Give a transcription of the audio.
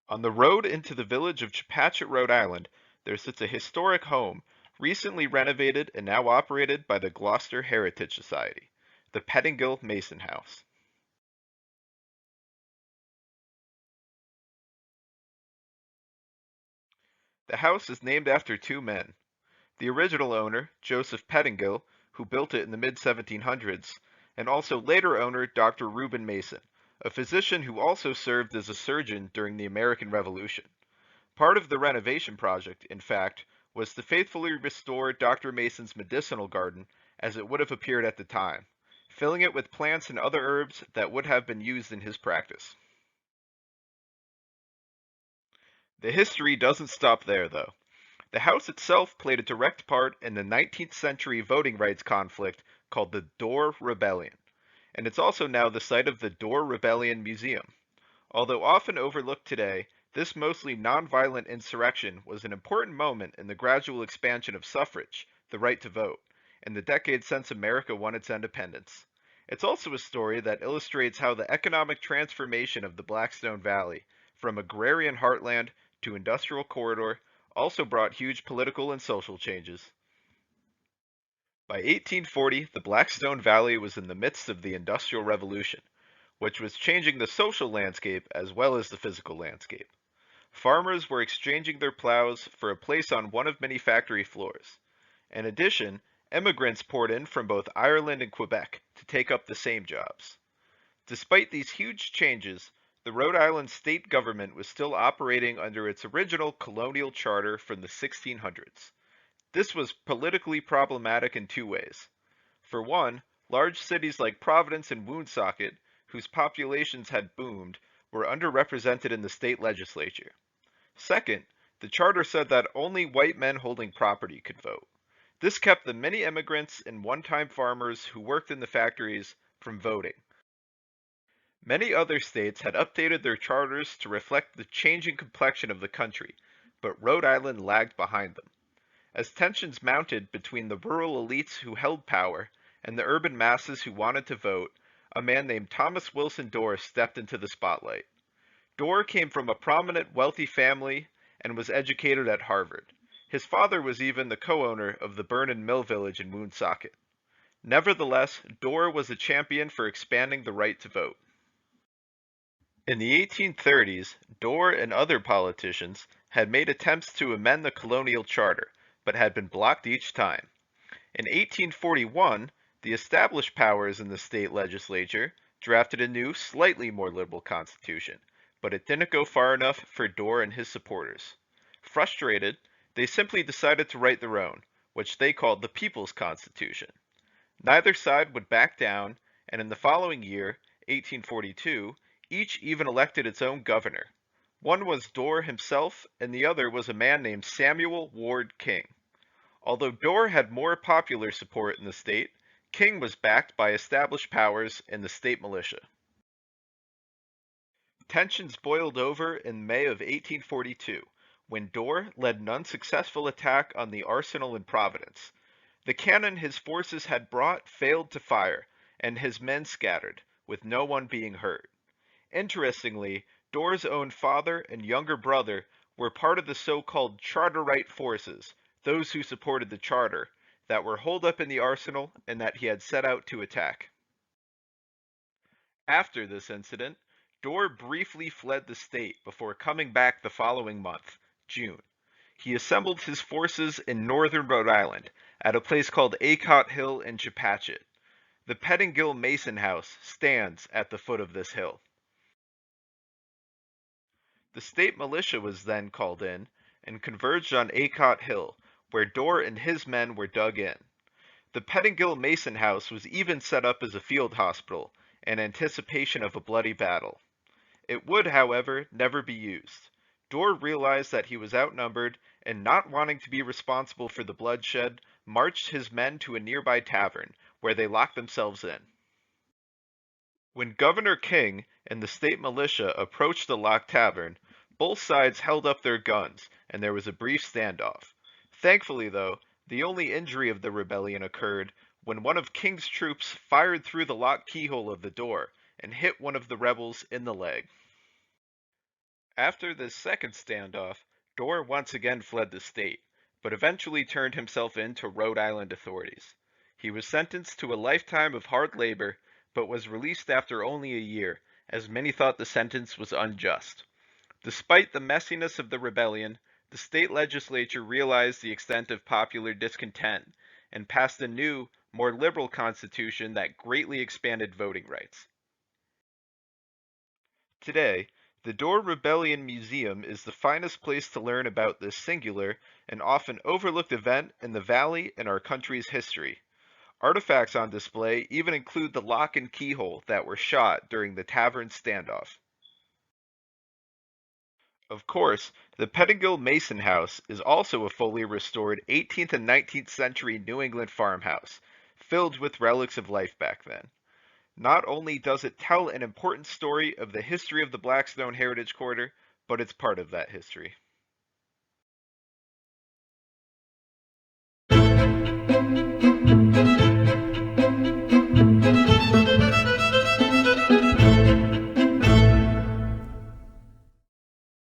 On the road into the village of Chepachet, Rhode Island, there sits a historic home, recently renovated and now operated by the Gloucester Heritage Society, the Pettingell-Mason House. The house is named after two men. The original owner, Joseph Pettingill, who built it in the mid-1700s, and also later owner Dr. Reuben Mason, a physician who also served as a surgeon during the American Revolution. Part of the renovation project, in fact, was to faithfully restore Dr. Mason's medicinal garden as it would have appeared at the time, filling it with plants and other herbs that would have been used in his practice. The history doesn't stop there, though. The House itself played a direct part in the 19th century voting rights conflict called the Dorr Rebellion, and it's also now the site of the Dorr Rebellion Museum. Although often overlooked today, this mostly nonviolent insurrection was an important moment in the gradual expansion of suffrage, the right to vote, in the decades since America won its independence. It's also a story that illustrates how the economic transformation of the Blackstone Valley, from agrarian heartland to industrial corridor, also brought huge political and social changes. By 1840, the Blackstone Valley was in the midst of the Industrial Revolution, which was changing the social landscape as well as the physical landscape. Farmers were exchanging their plows for a place on one of many factory floors. In addition, immigrants poured in from both Ireland and Quebec to take up the same jobs. Despite these huge changes, the Rhode Island state government was still operating under its original colonial charter from the 1600s. This was politically problematic in two ways. For one, large cities like Providence and Woonsocket, whose populations had boomed, were underrepresented in the state legislature. Second, the charter said that only white men holding property could vote. This kept the many immigrants and one-time farmers who worked in the factories from voting. Many other states had updated their charters to reflect the changing complexion of the country, but Rhode Island lagged behind them. As tensions mounted between the rural elites who held power and the urban masses who wanted to vote, a man named Thomas Wilson Dorr stepped into the spotlight. Dorr came from a prominent wealthy family and was educated at Harvard. His father was even the co-owner of the Burn Mill Village in Woonsocket. Nevertheless, Dorr was a champion for expanding the right to vote. In the 1830s, Dorr and other politicians had made attempts to amend the colonial charter, but had been blocked each time. In 1841, the established powers in the state legislature drafted a new, slightly more liberal constitution, but it didn't go far enough for Dorr and his supporters. Frustrated, they simply decided to write their own, which they called the People's Constitution. Neither side would back down, and in the following year, 1842, each even elected its own governor. One was Dorr himself, and the other was a man named Samuel Ward King. Although Dorr had more popular support in the state, King was backed by established powers in the state militia. Tensions boiled over in May of 1842, when Dorr led an unsuccessful attack on the arsenal in Providence. The cannon his forces had brought failed to fire, and his men scattered, with no one being hurt. Interestingly, Dorr's own father and younger brother were part of the so-called Charterite forces, those who supported the charter, that were holed up in the arsenal and that he had set out to attack. After this incident, Dorr briefly fled the state before coming back the following month, June. He assembled his forces in northern Rhode Island at a place called Acot Hill in Chepachet. The Pettingill-Mason House stands at the foot of this hill. The state militia was then called in and converged on Acot Hill, where Dorr and his men were dug in. The Pettingill-Mason House was even set up as a field hospital in anticipation of a bloody battle. It would, however, never be used. Dorr realized that he was outnumbered and, not wanting to be responsible for the bloodshed, marched his men to a nearby tavern, where they locked themselves in. When Governor King and the state militia approached the locked tavern, both sides held up their guns, and there was a brief standoff. Thankfully, though, the only injury of the rebellion occurred when one of King's troops fired through the locked keyhole of the door and hit one of the rebels in the leg. After this second standoff, Dorr once again fled the state, but eventually turned himself in to Rhode Island authorities. He was sentenced to a lifetime of hard labor, but was released after only a year, as many thought the sentence was unjust. Despite the messiness of the rebellion, the state legislature realized the extent of popular discontent and passed a new, more liberal constitution that greatly expanded voting rights. Today, the Dorr Rebellion Museum is the finest place to learn about this singular and often overlooked event in the valley and our country's history. Artifacts on display even include the lock and keyhole that were shot during the tavern standoff. Of course, the Pettingell-Mason House is also a fully restored 18th and 19th century New England farmhouse, filled with relics of life back then. Not only does it tell an important story of the history of the Blackstone Heritage Quarter, but it's part of that history.